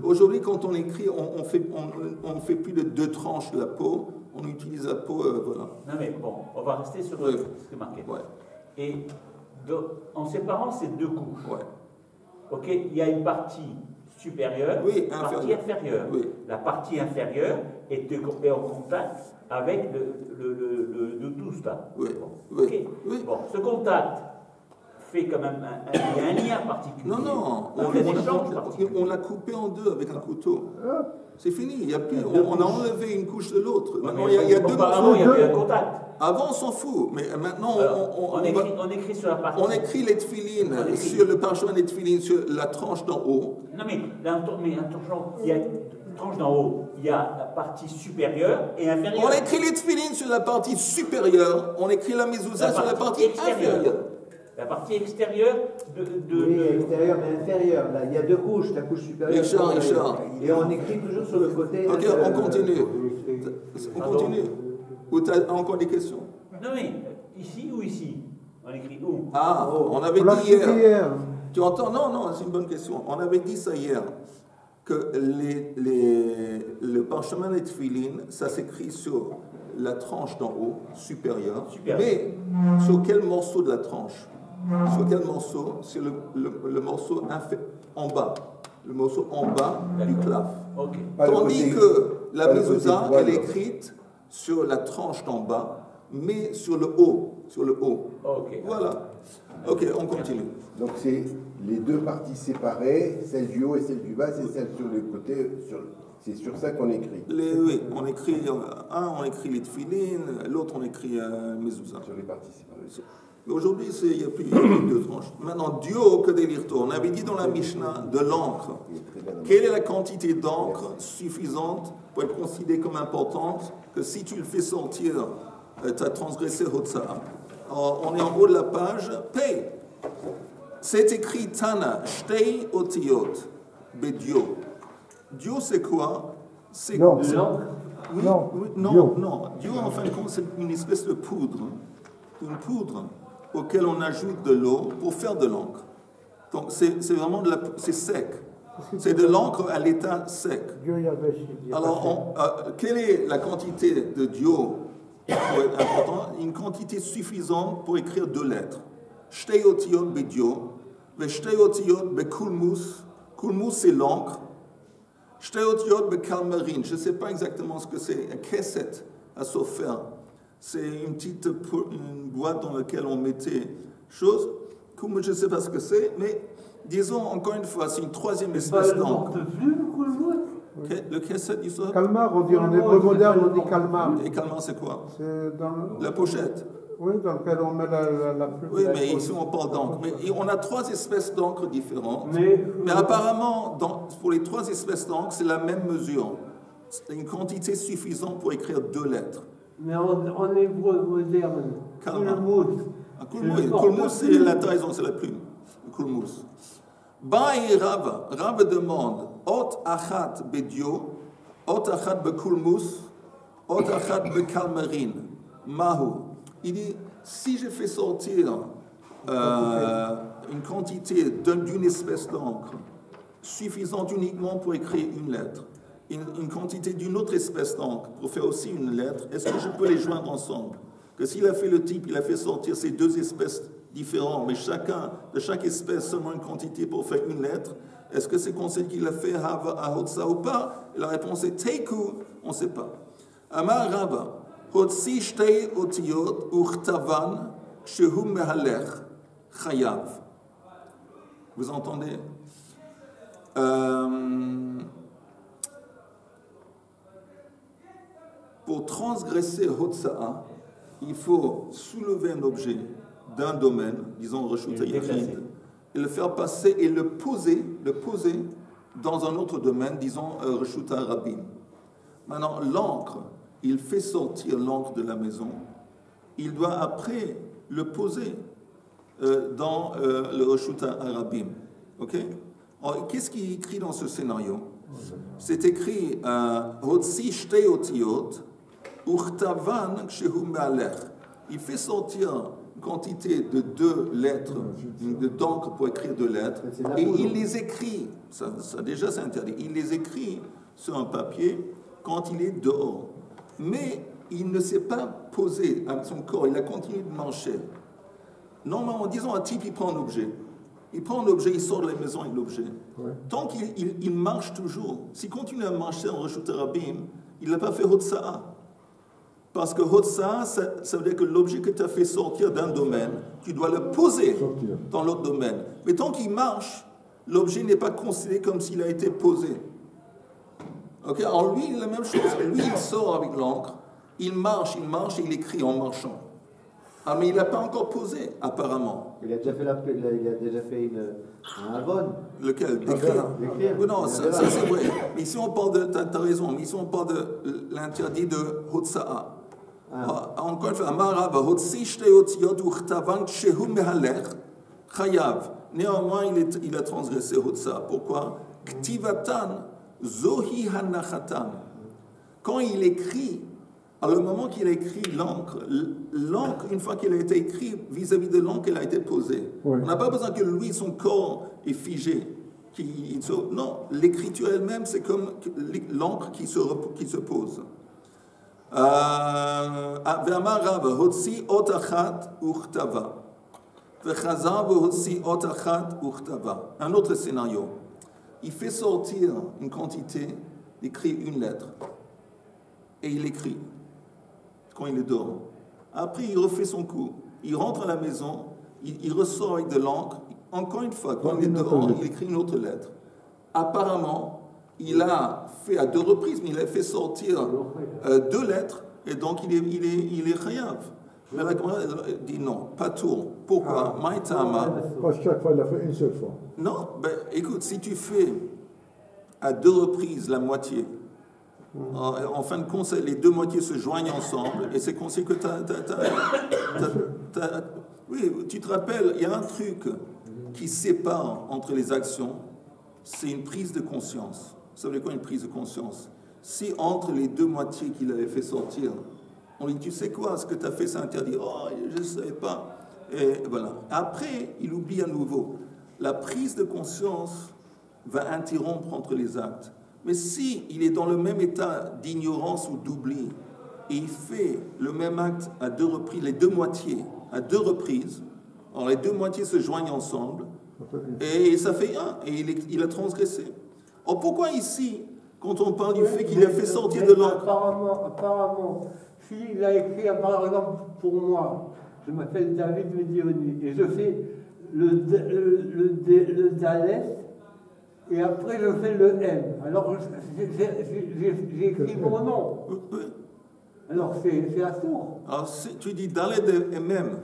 [SPEAKER 1] Aujourd'hui, quand on écrit, on fait plus de deux tranches de la peau. On utilise la peau, voilà.
[SPEAKER 2] Non mais bon, on va rester sur ce qui est marqué.
[SPEAKER 1] Ouais.
[SPEAKER 2] Et en séparant ces deux couches, ok, il y a une partie supérieure, une partie inférieure.
[SPEAKER 1] Oui.
[SPEAKER 2] La partie inférieure est en contact avec le douce là.
[SPEAKER 1] Oui.
[SPEAKER 2] Okay. Oui. Bon, ce contact fait quand même il y a un lien particulier.
[SPEAKER 1] Non. On l'a coupé en deux avec un couteau. C'est fini. Il y a plus. On a enlevé une couche de l'autre. Maintenant, il y a deux.
[SPEAKER 2] Avant, il y avait un contact.
[SPEAKER 1] Avant, on s'en fout. Mais maintenant,
[SPEAKER 2] on écrit sur la partie.
[SPEAKER 1] On écrit les tefilines sur le parchemin des tefilines sur la tranche d'en haut.
[SPEAKER 2] Non, mais il y a une tranche d'en haut. Il y a la partie supérieure et inférieure.
[SPEAKER 1] On écrit les tefilines sur la partie supérieure. On écrit la mezouza sur la partie inférieure.
[SPEAKER 2] La partie extérieure
[SPEAKER 6] Oui, extérieure mais inférieure. Là, il y a deux couches, la couche supérieure.
[SPEAKER 1] Richard.
[SPEAKER 6] Et on écrit toujours sur le côté.
[SPEAKER 1] Ok, on continue. Ou tu as encore des questions?
[SPEAKER 2] Non, mais ici ou ici? On écrit où?
[SPEAKER 1] Ah, on avait
[SPEAKER 3] On l'a
[SPEAKER 1] dit
[SPEAKER 3] expliqué hier.
[SPEAKER 1] Tu entends? Non, non, c'est une bonne question. On avait dit ça hier, que le parchemin des tefilin, ça s'écrit sur la tranche d'en haut, supérieure. Mais sur quel morceau de la tranche? Sur quel morceau? C'est le morceau en bas. Le morceau en bas du claf.
[SPEAKER 2] Ok.
[SPEAKER 1] Tandis que la
[SPEAKER 4] pas le
[SPEAKER 1] mezouza,
[SPEAKER 4] côté
[SPEAKER 1] elle est
[SPEAKER 4] droit,
[SPEAKER 1] écrite sur la tranche d'en bas, mais sur le haut. Sur le haut.
[SPEAKER 2] Ok.
[SPEAKER 1] Voilà. Ok, on continue.
[SPEAKER 4] Donc c'est les deux parties séparées, celle du haut et celle du bas, c'est celle sur les côtés, c'est sur ça qu'on écrit.
[SPEAKER 1] Oui, on écrit on écrit les tefilin, l'autre on écrit mezouza.
[SPEAKER 4] Sur les parties séparées.
[SPEAKER 1] Mais aujourd'hui, il n'y a plus deux tranches. Maintenant, Dio que délire-toi. On avait dit dans la Mishnah de l'encre. Quelle est la quantité d'encre suffisante pour être considérée comme importante que si tu le fais sortir, tu as transgressé Hotza'a. On est en haut de la page. P. C'est écrit Tana, Shtei Otiyot, Bedio. Dio, c'est quoi? C'est
[SPEAKER 8] Non.
[SPEAKER 1] Oui,
[SPEAKER 8] Non.
[SPEAKER 1] oui, non,
[SPEAKER 8] Dio.
[SPEAKER 1] non. Dio, en fin de compte, c'est une espèce de poudre. Une poudre auquel on ajoute de l'eau pour faire de l'encre. Donc, c'est vraiment c'est sec. C'est de l'encre à l'état sec.
[SPEAKER 3] Dieu y avait.
[SPEAKER 1] Alors, quelle est la quantité de Dio pour être important? Une quantité suffisante pour écrire deux lettres. Shtei otiyot bedio, ve shtei otiyot bekulmus. Kulmus, c'est l'encre. Shtei otiyot bekalmarine. Je ne sais pas exactement ce que c'est. Un kesset à Sofer. C'est une petite une boîte dans laquelle on mettait choses. Kulmus, je ne sais pas ce que c'est, mais disons encore une fois, c'est une troisième espèce d'encre. Le kesset du Sofer.
[SPEAKER 3] Calmar, on dit en hébreu moderne, on dit calmar.
[SPEAKER 1] Et calmar, c'est quoi?
[SPEAKER 3] C'est dans,
[SPEAKER 1] La pochette.
[SPEAKER 3] oui, dans lequel on met la plume.
[SPEAKER 1] Oui, mais ici on parle d'encre. Mais on a trois espèces d'encre différentes. Mais apparemment, pour les trois espèces d'encre, c'est la même mesure. C'est une quantité suffisante pour écrire deux lettres.
[SPEAKER 9] Mais en hébreu moderne,
[SPEAKER 1] Calma.
[SPEAKER 9] Kulmous.
[SPEAKER 1] Kulmous, c'est la trahison, c'est la plume. Kulmous. Ba'i Rava. Rava demande Ot achat bedio, ot achat bekulmus, ot achat bekalmarine. Mahu. Il dit, si je fais sortir une quantité d'une espèce d'encre suffisante uniquement pour écrire une lettre, une quantité d'une autre espèce d'encre pour faire aussi une lettre, est-ce que je peux les joindre ensemble? Que s'il a fait le type, il a fait sortir ces deux espèces différentes, mais de chaque espèce seulement une quantité pour faire une lettre, est-ce que c'est considéré qu'il a fait Hava Ahotsa ou pas? Et la réponse est Teiku, on ne sait pas. Amar Rava. Hotsi shtei otiyot uchtavan shehu mehalech chayav. Vous entendez? Pour transgresser Hotsa'a, il faut soulever un objet d'un domaine, disons Reshut HaYachid, et le faire passer et le poser dans un autre domaine, disons Reshut HaRabim. Maintenant, l'encre, il fait sortir l'encre de la maison, il doit après le poser dans le Reshut HaRabim. Ok? Alors, qu'est-ce qui est écrit dans ce scénario? C'est écrit Hotsi shtei otiyot uchtavan kshehu me'alech. Il fait sortir une quantité de deux lettres, d'encre pour écrire deux lettres, et il les écrit, ça déjà c'est interdit, il les écrit sur un papier quand il est dehors. Mais il ne s'est pas posé à son corps, il a continué de marcher. Normalement, disons un type, il prend un objet. Il prend un objet, il sort de la maison avec l'objet. Ouais. Tant qu'il marche toujours, s'il continue à marcher en Reshut HaRabim, il n'a pas fait Hotsa'a. Parce que Hotsa'a, ça veut dire que l'objet que tu as fait sortir d'un domaine, tu dois le poser dans l'autre domaine. Mais tant qu'il marche, l'objet n'est pas considéré comme s'il a été posé. Okay? Alors lui, la même chose. Lui, il sort avec l'encre, il marche et il écrit en marchant. Ah, mais il n'a pas encore posé, apparemment.
[SPEAKER 6] Il a déjà fait un avon.
[SPEAKER 1] Lequel? D'écrire. Non, ça c'est vrai. Mais ici on parle de, t'as raison, mais ici on parle de l'interdit de Hotsa'a. Encore une fois, Amarava, Hotsi shtei otiyot uchtavan kshehu mehalech chayav. Néanmoins, il a transgressé Hotsa'a. Pourquoi? Ktivatan zohi hanachatan. Quand il écrit, À le moment qu'il a écrit l'encre, une fois qu'il a été écrit, vis-à-vis de l'encre, elle a été posée.
[SPEAKER 8] Oui.
[SPEAKER 1] On n'a pas besoin que lui, son corps est figé. Non, l'écriture elle-même, c'est comme l'encre qui se pose. ואמר רבא, הוציא אות אחת וכתבה, וחזר והוציא אות אחת וכתבה. Un autre scénario. Il fait sortir une quantité, il écrit une lettre, et il écrit quand il dort. Après, il refait son coup. Il rentre à la maison, il ressort avec de l'encre. Encore une fois, quand il est dehors, il écrit une autre lettre. Apparemment, il a fait à 2 reprises, mais il a fait sortir 2 lettres, et donc il est chayav. Mais la Gemara dit non, pas tout. Pourquoi? Maïtama.
[SPEAKER 8] Parce que chaque fois, il a fait une seule fois.
[SPEAKER 1] Non, ben écoute, si tu fais à 2 reprises la moitié, en fin de compte, les 2 moitiés se joignent ensemble, et c'est qu'on sait que oui, tu te rappelles, il y a un truc qui sépare entre les actions, c'est une prise de conscience. Vous savez quoi, une prise de conscience? Si entre les 2 moitiés qu'il avait fait sortir, on lui dit, tu sais quoi, ce que tu as fait, c'est interdit. Oh, je ne savais pas. Et voilà. Après, il oublie à nouveau. La prise de conscience va interrompre entre les actes. Mais si il est dans le même état d'ignorance ou d'oubli, et il fait le même acte à 2 reprises, les 2 moitiés, à 2 reprises, alors les 2 moitiés se joignent ensemble, et ça fait 1, et il a transgressé. Or, pourquoi ici, quand on parle du fait qu'il a fait sortir de l'encre?
[SPEAKER 9] Apparemment, s'il a écrit, par exemple, pour moi, je m'appelle David Medioni, et je fais le Dalet, et après je fais le M. Alors, j'ai écrit mon nom. Alors, c'est à tour.
[SPEAKER 1] Alors, si tu dis Dalet et même.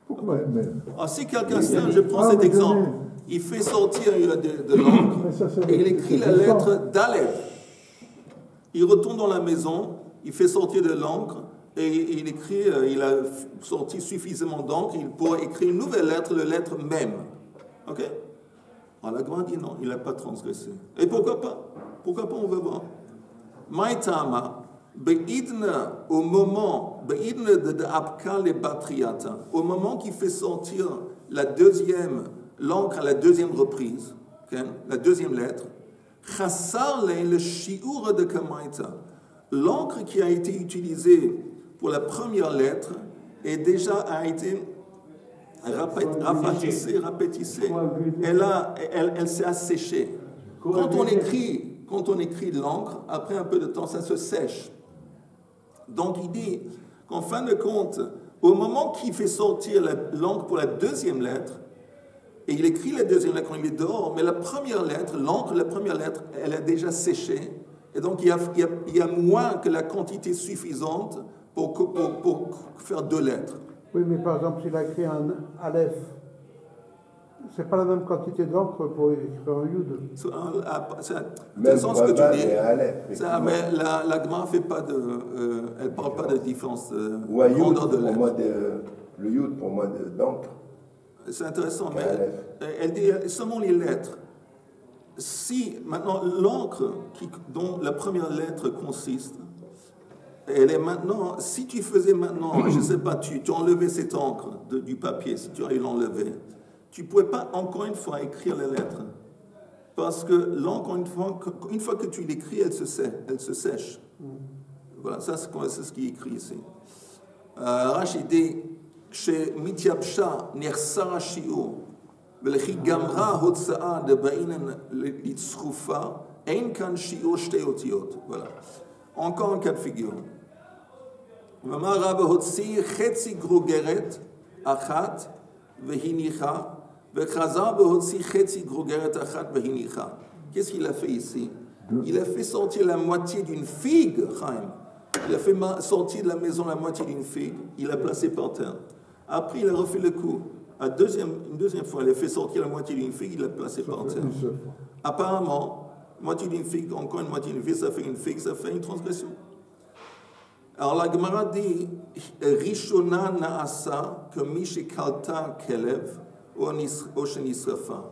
[SPEAKER 8] Pourquoi même?
[SPEAKER 1] Alors, si quelqu'un sait, je prends cet exemple, il fait sortir de l'encre et il écrit la lettre Dalet. Il retourne dans la maison, il fait sortir de l'encre et il écrit, il a sorti suffisamment d'encre, il pourra écrire une nouvelle lettre, la lettre même. Ok? Alors la Gemara dit non, il n'a pas transgressé. Et pourquoi pas? Pourquoi pas, on va voir. Maïtama, be'idna, au moment, be'idna de abka le batriata, au moment qu'il fait sortir l'encre à la 2e reprise, okay? La 2e lettre, chassar le shiur de kamaita. L'encre qui a été utilisée pour la première lettre a été rapetissée. Elle s'est asséchée. Quand on écrit l'encre, après un peu de temps, ça se sèche. Donc il dit qu'en fin de compte, au moment qu'il fait sortir l'encre pour la 2e lettre, et il écrit la 2e lettre quand il est dehors, mais la première lettre, elle a déjà séché. Et donc, il y a moins que la quantité suffisante pour faire 2 lettres.
[SPEAKER 3] Oui, mais par exemple, s'il a écrit un Aleph, c'est pas la même quantité d'encre pour écrire un Yud.
[SPEAKER 1] C'est ce que tu dis. Mais la Gemara fait pas elle ne parle pas de différence de grandeur de lettres.
[SPEAKER 4] Le Yud, pour moi, d'encre.
[SPEAKER 1] C'est intéressant, mais elle dit seulement les lettres. Si maintenant l'encre dont la première lettre consiste, elle est maintenant, si tu faisais maintenant, je ne sais pas, tu enlevais cette encre du papier, si tu avais l'enlevé, tu ne pouvais pas encore une fois écrire les lettres. Parce que l'encre, une fois que tu l'écris, elle se sèche. Voilà, ça c'est ce qui est écrit ici. Rashi dit, chez Mityapsha, Nersara Shi'u, ולכי גמרה הוצאה דבעינן לצרופה, אין כאן שיעור 2 אותיות. Voilà. Encore un cas de figure. ואמר רבא הוציא חצי גרוגרת אחת והניחה, וחזר והוציא חצי גרוגרת אחת והניחה. Qu'est-ce qu'il a fait ici? Il a fait sortir la moitié d'une figue, Chaim. Il a fait sortir de la maison la moitié d'une figue, il l'a placée par terre. Après, il a refait le coup. Une deuxième fois, il a fait sortir la moitié d'une figue, il l'a placée par terre. Apparemment, moitié d'une figue, encore une moitié d'une figue, ça fait une figue, ça fait une transgression. Alors la Gemara dit, Rishona naasa kamishi kalta kelev o shenisrafa.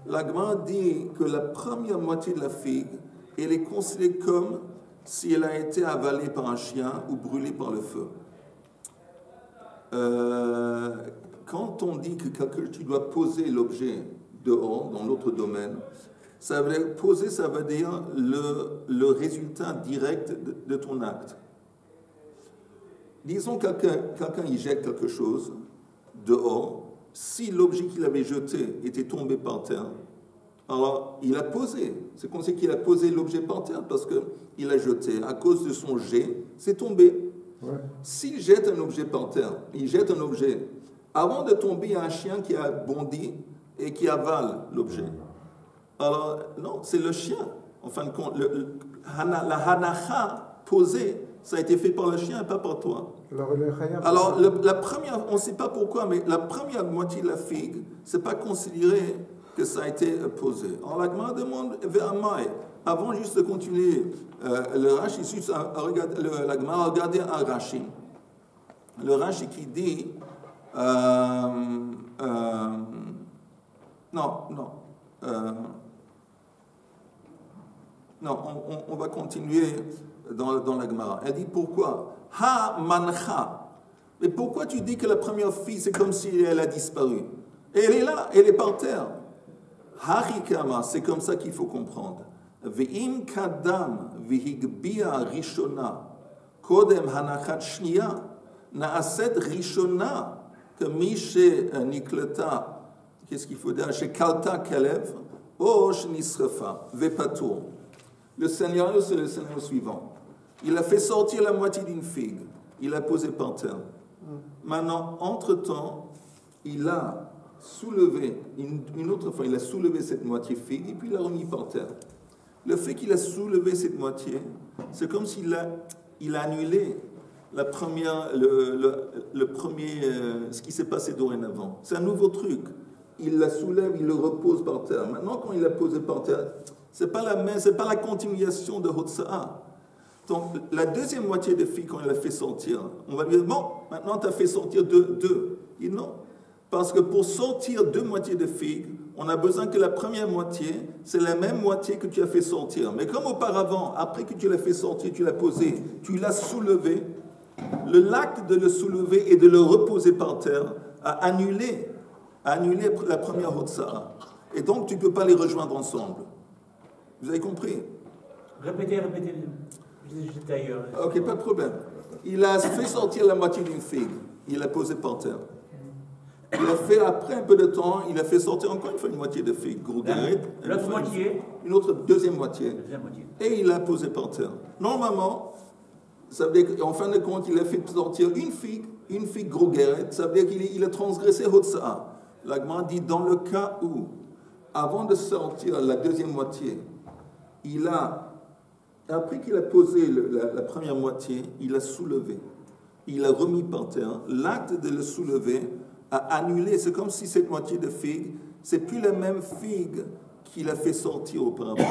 [SPEAKER 1] La Gemara dit que la première moitié de la figue, elle est considérée comme si elle a été avalée par un chien ou brûlée par le feu. Quand on dit que tu dois poser l'objet dehors, dans l'autre domaine, poser, ça veut dire le résultat direct de ton acte. Disons que quelqu'un il jette quelque chose dehors, si l'objet qu'il avait jeté était tombé par terre, alors il a posé. C'est comme si qu'il a posé l'objet par terre parce qu'il a jeté. À cause de son jet, c'est tombé. Ouais. S'il jette un objet par terre, il jette un objet, avant de tomber, il y a un chien qui a bondi et qui avale l'objet. Alors, non, c'est le chien. En fin de compte, la hanacha posée, ça a été fait par le chien et pas par toi. Alors, la première, on ne sait pas pourquoi, mais la première moitié de la figue, ce n'est pas considéré que ça a été posé. Alors, la Gemara demande vers Maï. Avant juste de continuer, le Rashi, la Gemara a regardé un Rashi. Le Rashi qui dit... on va continuer dans la Gemara. Elle dit pourquoi? Ha mancha. Mais pourquoi tu dis que la première fille, c'est comme si elle a disparu? Et elle est là, elle est par terre. Harikama, c'est comme ça qu'il faut comprendre. Ve'im kadam v'higbia rishona kodem hanachat shniya na'aset rishona que Miché Nikleta, qu'est-ce qu'il faut dire? Chez Kalta Kalev, Osh Nisrefa, Vepatour. Le scénario, c'est le scénario suivant. Il a fait sortir la moitié d'une figue. Il l'a posée par terre. Maintenant, entre-temps, il a soulevé, une autre fois, il a soulevé cette moitié figue et puis il l'a remis par terre. Le fait qu'il a soulevé cette moitié, c'est comme s'il a annulé la première, le premier, ce qui s'est passé dorénavant. C'est un nouveau truc. Il la soulève, il le repose par terre. Maintenant, quand il l'a posé par terre, c'est pas la main, c'est pas la continuation de Hotsa'a. Donc, la deuxième moitié de figue, quand il l'a fait sortir, on va lui dire, bon, maintenant tu as fait sortir deux. Et non. Parce que pour sortir deux moitiés de figue, on a besoin que la première moitié, c'est la même moitié que tu as fait sortir. Mais comme auparavant, après que tu l'as fait sortir, tu l'as posé, tu l'as soulevé, l'acte de le soulever et de le reposer par terre a annulé la première Hotsa'a. Et donc, tu ne peux pas les rejoindre ensemble. Vous avez compris?
[SPEAKER 2] Répétez. J'étais ailleurs.
[SPEAKER 1] Ok, pas de problème. Il a fait sortir la moitié d'une figue. Il l'a posée par terre. Il a fait, après un peu de temps, il a fait sortir encore une fois une moitié de figue.
[SPEAKER 2] L'autre moitié?
[SPEAKER 1] Une autre deuxième moitié. Et il l'a posée par terre. Normalement, ça veut dire qu'en fin de compte, il a fait sortir une figue gros guérette. Ça veut dire qu'il a transgressé Hotsa'a. La Gemara dit, dans le cas où, avant de sortir la deuxième moitié, après qu'il a posé la première moitié, il a soulevé. Il a remis par terre. L'acte de le soulever a annulé. C'est comme si cette moitié de figue, c'est plus la même figue qu'il a fait sortir auparavant.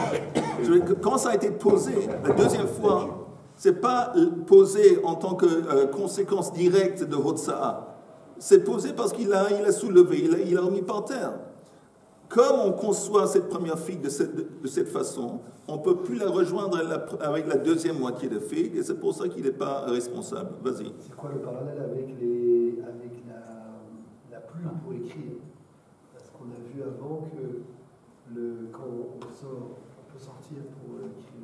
[SPEAKER 1] Quand ça a été posé, la deuxième fois, c'est pas posé en tant que conséquence directe de Hotsa'a. C'est posé parce qu'il a soulevé, il a remis par terre. Comme on conçoit cette première figue de cette façon, on ne peut plus la rejoindre avec la deuxième moitié de figue, et c'est pour ça qu'il n'est pas responsable. Vas-y.
[SPEAKER 10] C'est quoi le parallèle avec la plume pour écrire? Parce qu'on a vu avant que quand on peut sortir pour écrire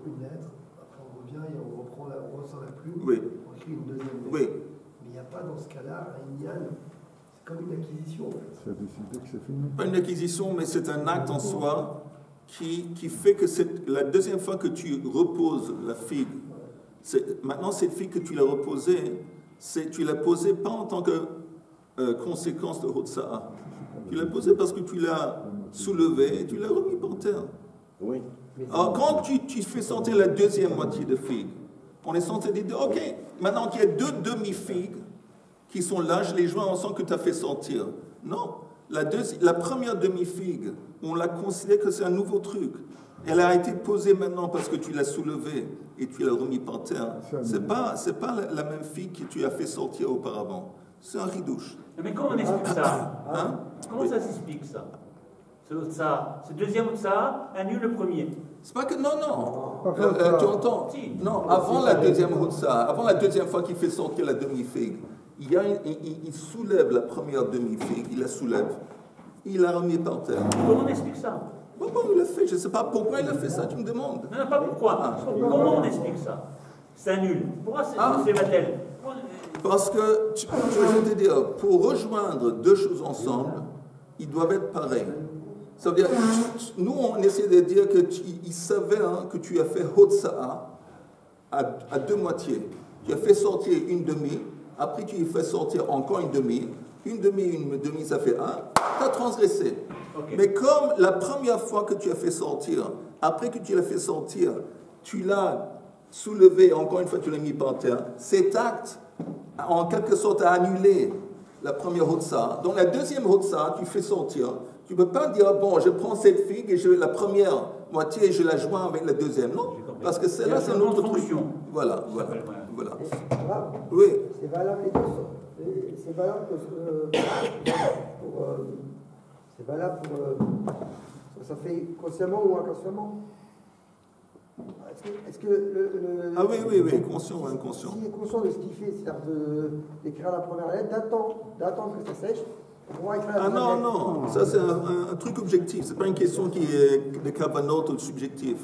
[SPEAKER 10] une lettre, après on revient et on ressort la plume,
[SPEAKER 1] oui.
[SPEAKER 10] On écrit une deuxième lettre.
[SPEAKER 1] Oui.
[SPEAKER 10] Mais il n'y a pas dans ce cas-là un ignal. C'est comme une acquisition. En fait.
[SPEAKER 8] C'est décidé que c'est fini.
[SPEAKER 1] Pas une acquisition, mais c'est un acte en soi qui fait que la deuxième fois que tu reposes la figue, maintenant cette figue que tu l'as reposée, tu l'as posée pas en tant que conséquence de Hotsa'a. Tu l'as posée parce que tu l'as soulevée et tu l'as remis par terre.
[SPEAKER 4] Oui.
[SPEAKER 1] Alors quand tu fais sortir la deuxième moitié de figue, on est censé dire, ok, maintenant qu'il y a deux demi-figues qui sont là, je les joins ensemble que tu as fait sortir. Non, la première demi-figue, on l'a considéré que c'est un nouveau truc. Elle a été posée maintenant parce que tu l'as soulevée et tu l'as remis par terre. C'est pas la même figue que tu as fait sortir auparavant. C'est un ridouche.
[SPEAKER 2] Mais comment on explique ça?
[SPEAKER 1] Hein?
[SPEAKER 2] Comment ça s'explique ça? ce deuxième Hotzah annule le premier.
[SPEAKER 1] C'est pas que. Non, non.
[SPEAKER 3] Enfin,
[SPEAKER 1] Tu entends?
[SPEAKER 2] Si.
[SPEAKER 1] Non, avant la deuxième Hotzah, avant la deuxième fois qu'il fait sortir la demi-figue, il soulève la première demi-figue, il la soulève, il la remet par terre.
[SPEAKER 2] Comment on explique ça?
[SPEAKER 1] Comment il l'a fait? Je ne sais pas pourquoi il a fait ça, tu me demandes.
[SPEAKER 2] Non, pas pourquoi. Comment on explique ça? C'est nul. Pourquoi c'est Vatel?
[SPEAKER 1] Parce que, je vais te dire, pour rejoindre deux choses ensemble, ils doivent être pareils. Ça veut dire, nous, on essaie de dire qu'il savait que tu as fait Hotzah à deux moitiés. Tu as fait sortir une demi, après tu fais sortir encore une demi, ça fait un, tu as transgressé. Okay. Mais comme la première fois que tu as fait sortir, après que tu l'as fait sortir, tu l'as soulevé, encore une fois tu l'as mis par terre, cet acte, en quelque sorte, a annulé la première Hotzah. Donc la deuxième Hotzah, tu fais sortir. Tu ne peux pas dire, bon, je prends cette figue et la première moitié et je la joins avec la deuxième. Non, parce que celle-là, c'est une autre truc. Voilà. Oui.
[SPEAKER 7] C'est valable les deux. C'est valable pour ça fait consciemment ou inconsciemment. Est-ce que
[SPEAKER 1] ah oui, conscient ou inconscient.
[SPEAKER 7] S'il est conscient de ce qu'il fait, c'est-à-dire d'écrire la première lettre, d'attendre que ça sèche.
[SPEAKER 1] Non, ça c'est un truc objectif, c'est pas une question qui est de kavanot ou de subjectif.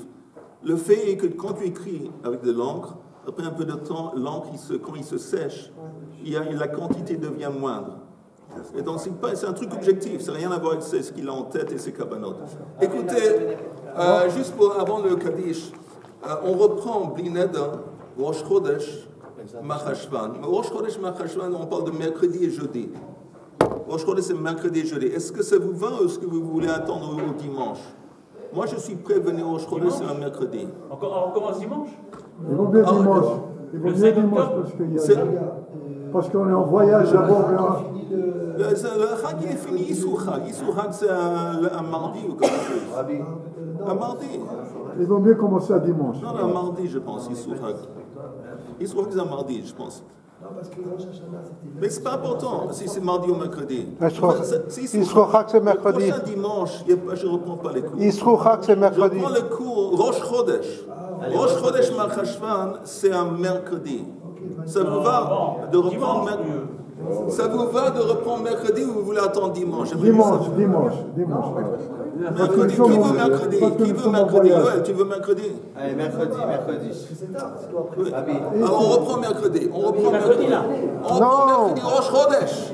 [SPEAKER 1] Le fait est que quand tu écris avec de l'encre, après un peu de temps, l'encre, quand il se sèche, la quantité devient moindre. Et donc c'est un truc objectif, ça n'a rien à voir avec ce qu'il a en tête et ses kavanot. Écoutez, juste avant le Kaddish, on reprend Blineda, Rosh Chodesh, Machashvan. Rosh Chodesh, Machashvan, on parle de mercredi et jeudi. Rosh Chodesh, c'est mercredi et jeudi. Est-ce que ça vous va ou est-ce que vous voulez attendre au dimanche? Moi, je suis prêt à venir au Rosh Chodesh, c'est un mercredi.
[SPEAKER 2] On commence dimanche?
[SPEAKER 8] Il vaut bien dimanche. Il vaut bien dimanche parce qu'on est en voyage d'abord.
[SPEAKER 1] Le Chag est fini, Issouchag, c'est un mardi ou quelque chose. Un mardi.
[SPEAKER 8] Il vaut mieux commencer à dimanche.
[SPEAKER 1] Non, un mardi, je pense, Issouchag. Issouchag, c'est un mardi, je pense.
[SPEAKER 10] Non, parce que Rosh Hashanah, c'était...
[SPEAKER 1] Mais c'est pas important si c'est mardi ou mercredi.
[SPEAKER 3] Issouchag, c'est mercredi.
[SPEAKER 1] Le prochain dimanche, je ne reprends pas les cours.
[SPEAKER 3] Issouchag, c'est mercredi.
[SPEAKER 1] Je reprends le cours Rosh Chodesh. Rosh Chodesh Machashvan, c'est un mercredi. Ça vous va de reprendre mercredi? Ça vous va de reprendre mercredi ou vous voulez attendre dimanche?
[SPEAKER 8] Dimanche.
[SPEAKER 1] Mercredi, qui veut mercredi? Joël, tu veux mercredi?
[SPEAKER 6] Allez, mercredi.
[SPEAKER 10] C'est tard, c'est toi après.
[SPEAKER 1] Oui. Alors on reprend mercredi. On reprend mercredi. Rosh Chodesh.